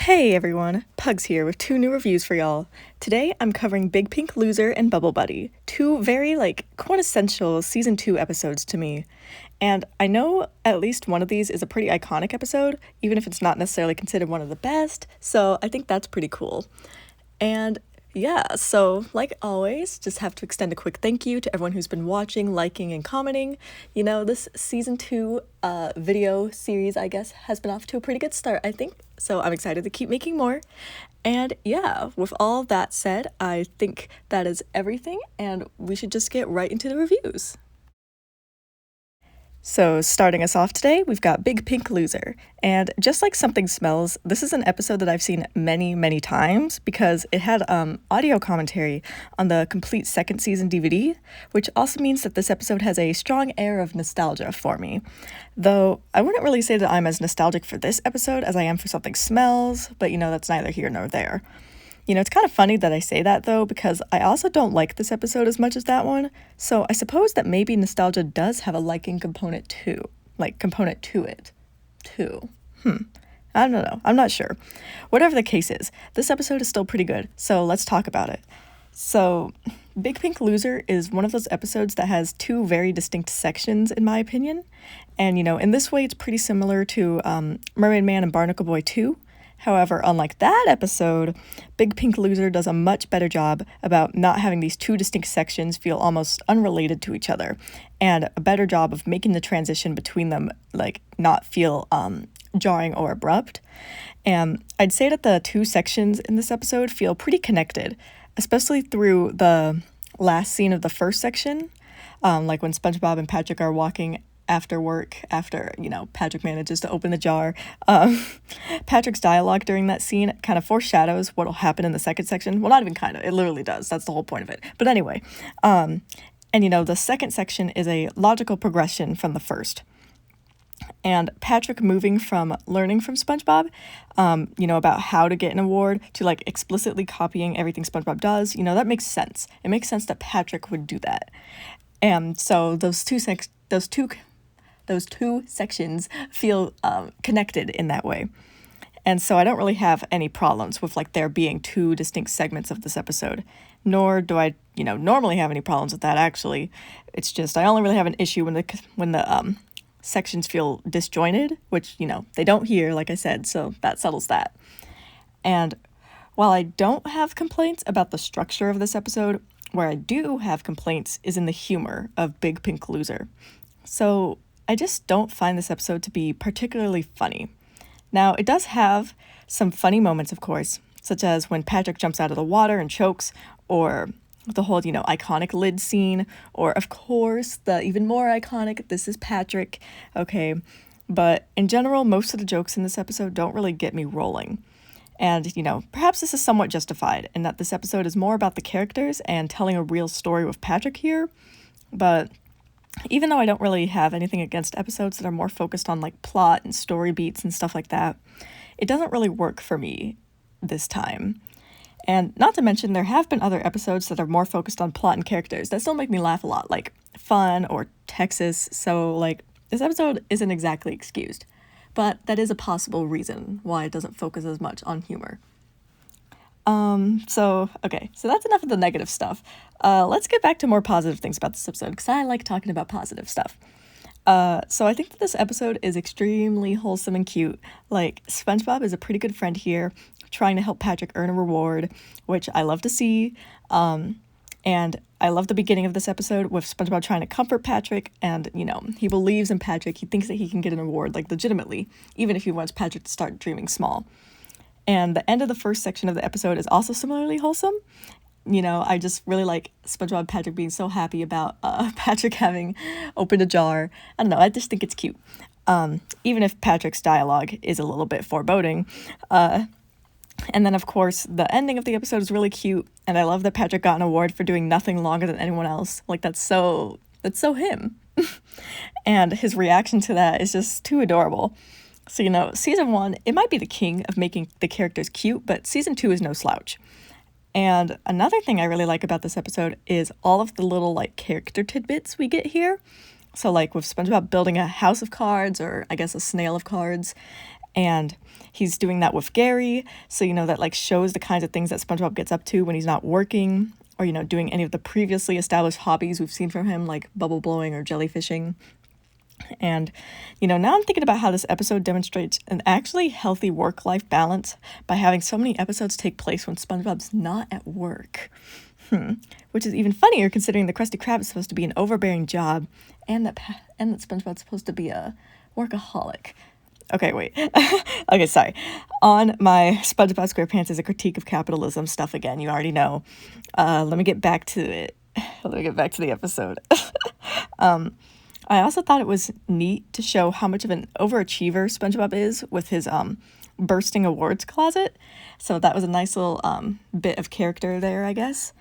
Hey everyone, Pugs here with two new reviews for y'all. Today I'm covering Big Pink Loser and Bubble Buddy, two very quintessential season 2 episodes to me. And I know at least one of these is a pretty iconic episode, even if it's not necessarily considered one of the best, so I think that's pretty cool. And yeah, so like always, just have to extend a quick thank you to everyone who's been watching, liking, and commenting. You know, this season 2 video series, I guess, has been off to a pretty good start, I think. So I'm excited to keep making more. And yeah, with all that said, I think that is everything, and we should just get right into the reviews. So starting us off today, we've got Big Pink Loser. And just like Something Smells, this is an episode that I've seen many times because it had audio commentary on the complete second season DVD, which also means that this episode has a strong air of nostalgia for me. Though I wouldn't really say that I'm as nostalgic for this episode as I am for Something Smells, but that's neither here nor there. It's kind of funny that I say that, though, because I also don't like this episode as much as that one, so I suppose that maybe nostalgia does have a liking component too. Component to it. Too. I don't know. I'm not sure. Whatever the case is, this episode is still pretty good, so let's talk about it. So, Big Pink Loser is one of those episodes that has two very distinct sections, in my opinion. And, in this way, it's pretty similar to Mermaid Man and Barnacle Boy 2. However, unlike that episode, Big Pink Loser does a much better job about not having these two distinct sections feel almost unrelated to each other, and a better job of making the transition between them not feel jarring or abrupt. And I'd say that the two sections in this episode feel pretty connected, especially through the last scene of the first section, like when SpongeBob and Patrick are walking after work, after, Patrick manages to open the jar. Patrick's dialogue during that scene kind of foreshadows what'll happen in the second section. Well, not even kind of, it literally does. That's the whole point of it. But anyway, the second section is a logical progression from the first. And Patrick moving from learning from SpongeBob, about how to get an award to explicitly copying everything SpongeBob does, that makes sense. It makes sense that Patrick would do that. And so those two sections feel connected in that way. And so I don't really have any problems with there being two distinct segments of this episode, nor do I, normally have any problems with that actually. It's just I only really have an issue when the sections feel disjointed, which, they don't here, like I said, so that settles that. And while I don't have complaints about the structure of this episode, where I do have complaints is in the humor of Big Pink Loser. So I just don't find this episode to be particularly funny. Now, it does have some funny moments, of course, such as when Patrick jumps out of the water and chokes, or the whole, iconic lid scene, or, of course, the even more iconic, this is Patrick, okay? But in general, most of the jokes in this episode don't really get me rolling. And, perhaps this is somewhat justified, in that this episode is more about the characters and telling a real story with Patrick here, but even though I don't really have anything against episodes that are more focused on plot and story beats and stuff like that, it doesn't really work for me this time. And not to mention, there have been other episodes that are more focused on plot and characters that still make me laugh a lot, like Fun or Texas, so this episode isn't exactly excused. But that is a possible reason why it doesn't focus as much on humor. So that's enough of the negative stuff. Let's get back to more positive things about this episode, because I like talking about positive stuff. So I think that this episode is extremely wholesome and cute. SpongeBob is a pretty good friend here, trying to help Patrick earn a reward, which I love to see. And I love the beginning of this episode with SpongeBob trying to comfort Patrick, and, he believes in Patrick. He thinks that he can get an award, legitimately, even if he wants Patrick to start dreaming small. And the end of the first section of the episode is also similarly wholesome. I just really like SpongeBob and Patrick being so happy about Patrick having opened a jar. I don't know, I just think it's cute. Even if Patrick's dialogue is a little bit foreboding. And then, of course, the ending of the episode is really cute. And I love that Patrick got an award for doing nothing longer than anyone else. That's so him. And his reaction to that is just too adorable. So, season 1, it might be the king of making the characters cute, but season 2 is no slouch. And another thing I really like about this episode is all of the little, character tidbits we get here. So, with SpongeBob building a house of cards, or I guess a snail of cards, and he's doing that with Gary. So, that like shows the kinds of things that SpongeBob gets up to when he's not working or, doing any of the previously established hobbies we've seen from him, like bubble blowing or jellyfishing. And, now I'm thinking about how this episode demonstrates an actually healthy work-life balance by having so many episodes take place when SpongeBob's not at work. Which is even funnier considering the Krusty Krab is supposed to be an overbearing job and that SpongeBob's supposed to be a workaholic. Okay, wait. Okay, sorry. On my SpongeBob SquarePants is a critique of capitalism stuff again. You already know. Let me get back to it. Let me get back to the episode. I also thought it was neat to show how much of an overachiever SpongeBob is with his bursting awards closet. So that was a nice little bit of character there, I guess.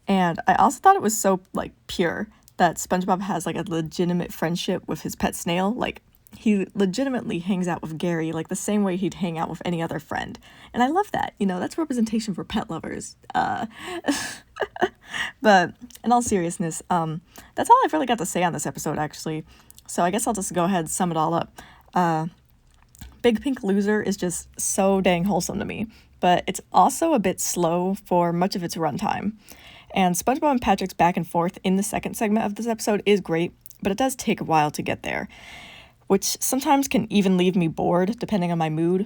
And I also thought it was so like pure that SpongeBob has like a legitimate friendship with his pet snail. Like he legitimately hangs out with Gary like the same way he'd hang out with any other friend. And I love that. That's representation for pet lovers. But in all seriousness, that's all I've really got to say on this episode, actually. So I guess I'll just go ahead and sum it all up. Big Pink Loser is just so dang wholesome to me, but it's also a bit slow for much of its runtime. And SpongeBob and Patrick's back and forth in the second segment of this episode is great, but it does take a while to get there, which sometimes can even leave me bored depending on my mood.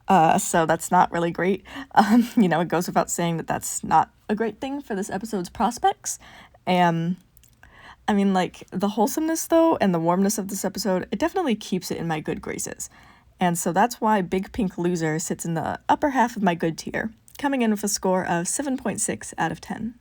So that's not really great. It goes without saying that that's not a great thing for this episode's prospects. And I mean, like, the wholesomeness, though, and the warmness of this episode, it definitely keeps it in my good graces. And so that's why Big Pink Loser sits in the upper half of my good tier, coming in with a score of 7.6 out of 10.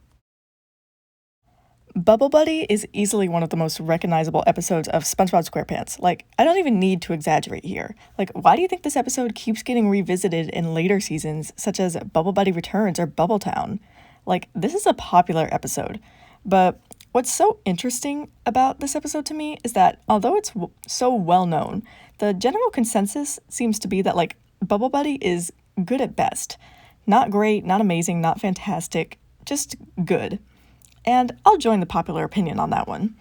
Bubble Buddy is easily one of the most recognizable episodes of SpongeBob SquarePants. Like, I don't even need to exaggerate here. Like, why do you think this episode keeps getting revisited in later seasons, such as Bubble Buddy Returns or Bubble Town? Like, this is a popular episode. But what's so interesting about this episode to me is that although it's so well known, the general consensus seems to be that, like, Bubble Buddy is good at best. Not great, not amazing, not fantastic, just good. And I'll join the popular opinion on that one.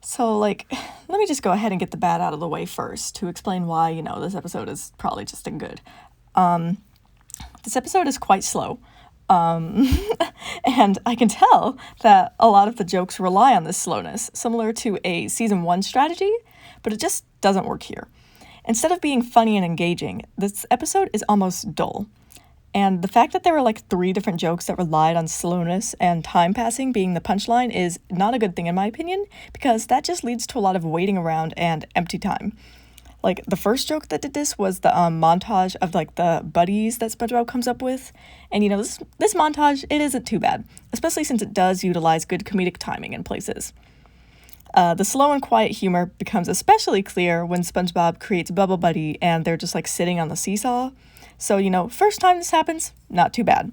So, like, let me just go ahead and get the bad out of the way first to explain why, this episode is probably just a good. This episode is quite slow. And I can tell that a lot of the jokes rely on this slowness, similar to a season 1 strategy, but it just doesn't work here. Instead of being funny and engaging, this episode is almost dull. And the fact that there were like 3 different jokes that relied on slowness and time passing being the punchline is not a good thing in my opinion, because that just leads to a lot of waiting around and empty time. Like, the first joke that did this was the montage of like the buddies that SpongeBob comes up with. And this montage, it isn't too bad, especially since it does utilize good comedic timing in places. The slow and quiet humor becomes especially clear when SpongeBob creates Bubble Buddy and they're just like sitting on the seesaw. So, first time this happens, not too bad.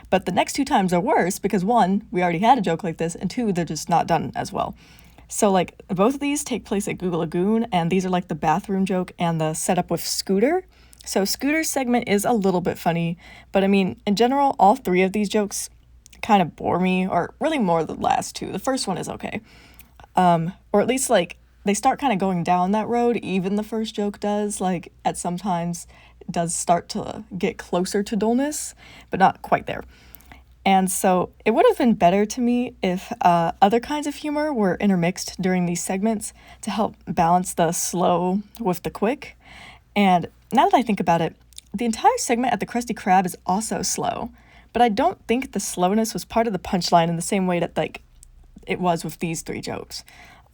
But the next 2 times are worse because 1, we already had a joke like this, and 2, they're just not done as well. So, like, both of these take place at Google Lagoon, and these are like the bathroom joke and the setup with Scooter. So Scooter's segment is a little bit funny, but I mean, in general, all 3 of these jokes kind of bore me, or really more the last 2. The first one is okay. Or at least, like, they start kind of going down that road, even the first joke does, like, at sometimes it does start to get closer to dullness, but not quite there. And so it would have been better to me if other kinds of humor were intermixed during these segments to help balance the slow with the quick. And now that I think about it, the entire segment at the Krusty Krab is also slow, but I don't think the slowness was part of the punchline in the same way that, like, it was with these 3 jokes.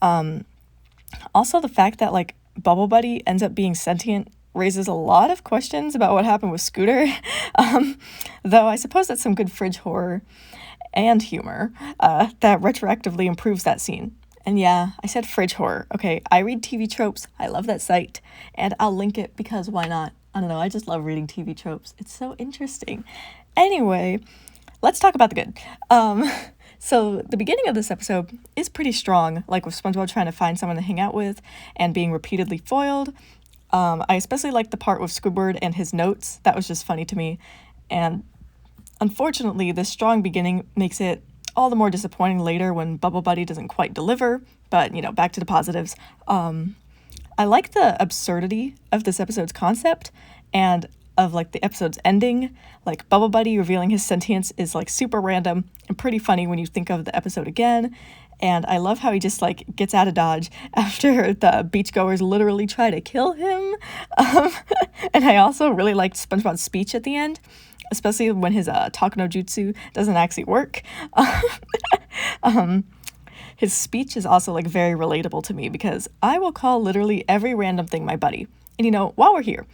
Also, the fact that, like, Bubble Buddy ends up being sentient raises a lot of questions about what happened with Scooter, though I suppose that's some good fridge horror and humor that retroactively improves that scene. And yeah, I said fridge horror. Okay, I read TV tropes. I love that site, and I'll link it because why not? I don't know, I just love reading TV tropes. It's so interesting. Anyway, let's talk about the good. So the beginning of this episode is pretty strong, like with SpongeBob trying to find someone to hang out with and being repeatedly foiled. I especially like the part with Squidward and his notes. That was just funny to me. And unfortunately, this strong beginning makes it all the more disappointing later when Bubble Buddy doesn't quite deliver. But, back to the positives. I like the absurdity of this episode's concept and of like the episode's ending. Like Bubble Buddy revealing his sentience is like super random and pretty funny when you think of the episode again. And I love how he just like gets out of Dodge after the beachgoers literally try to kill him. And I also really liked SpongeBob's speech at the end, especially when his talk no jutsu doesn't actually work. His speech is also like very relatable to me because I will call literally every random thing my buddy. And while we're here,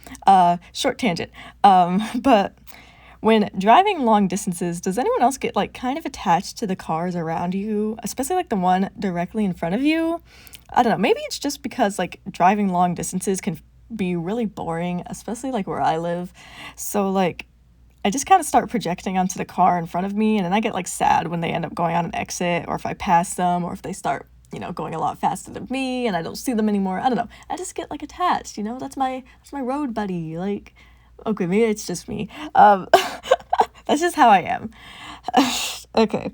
short tangent, but when driving long distances, does anyone else get like kind of attached to the cars around you, especially like the one directly in front of you? I don't know, maybe it's just because like driving long distances can be really boring, especially like where I live. So like I just kind of start projecting onto the car in front of me, and then I get like sad when they end up going on an exit, or if I pass them, or if they start going a lot faster than me and I don't see them anymore. I don't know. I just get like attached, that's my road buddy. Like, okay, maybe it's just me. That's just how I am. Okay.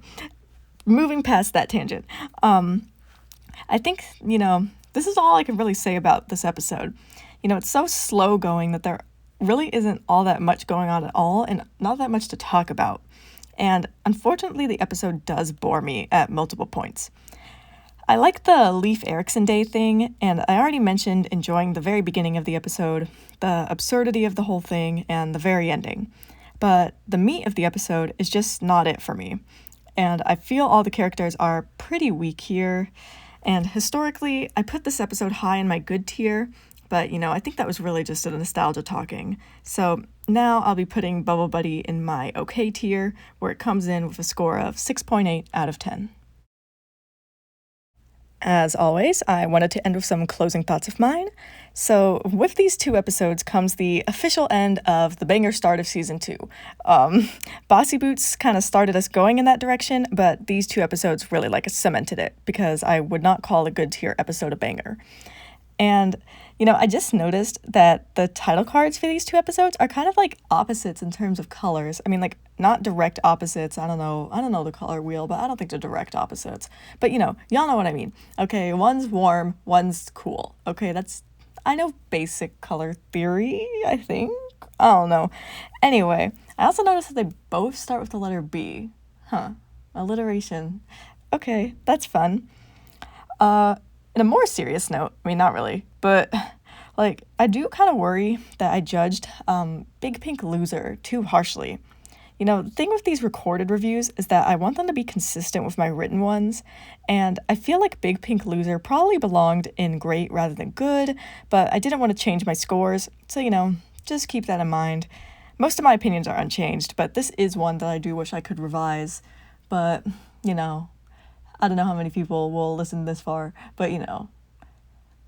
Moving past that tangent. I think, this is all I can really say about this episode. It's so slow going that there really isn't all that much going on at all and not that much to talk about. And unfortunately, the episode does bore me at multiple points. I like the Leif Erikson Day thing, and I already mentioned enjoying the very beginning of the episode, the absurdity of the whole thing, and the very ending. But the meat of the episode is just not it for me. And I feel all the characters are pretty weak here. And historically, I put this episode high in my good tier, but I think that was really just a nostalgia talking. So now I'll be putting Bubble Buddy in my okay tier, where it comes in with a score of 6.8 out of 10. As always, I wanted to end with some closing thoughts of mine. So with these 2 episodes comes the official end of the banger start of season 2. Bossy Boots kind of started us going in that direction, but these 2 episodes really cemented it, because I would not call a good tier episode a banger. And, I just noticed that the title cards for these 2 episodes are kind of like opposites in terms of colors. I mean, like, not direct opposites. I don't know the color wheel, but I don't think they're direct opposites. But, y'all know what I mean. Okay, one's warm, one's cool. Okay, I know basic color theory, I think. I don't know. Anyway, I also noticed that they both start with the letter B. Alliteration. Okay, that's fun. In a more serious note, I mean, not really, but I do kind of worry that I judged Big Pink Loser too harshly. The thing with these recorded reviews is that I want them to be consistent with my written ones, and I feel like Big Pink Loser probably belonged in great rather than good, but I didn't want to change my scores, so just keep that in mind. Most of my opinions are unchanged, but this is one that I do wish I could revise, but, I don't know how many people will listen this far, but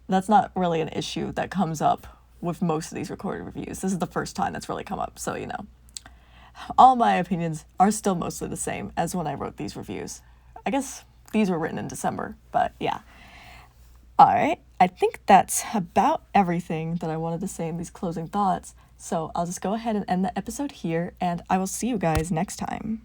that's not really an issue that comes up with most of these recorded reviews. This is the first time that's really come up, so all my opinions are still mostly the same as when I wrote these reviews. I guess these were written in December, but yeah. Alright, I think that's about everything that I wanted to say in these closing thoughts, so I'll just go ahead and end the episode here, and I will see you guys next time.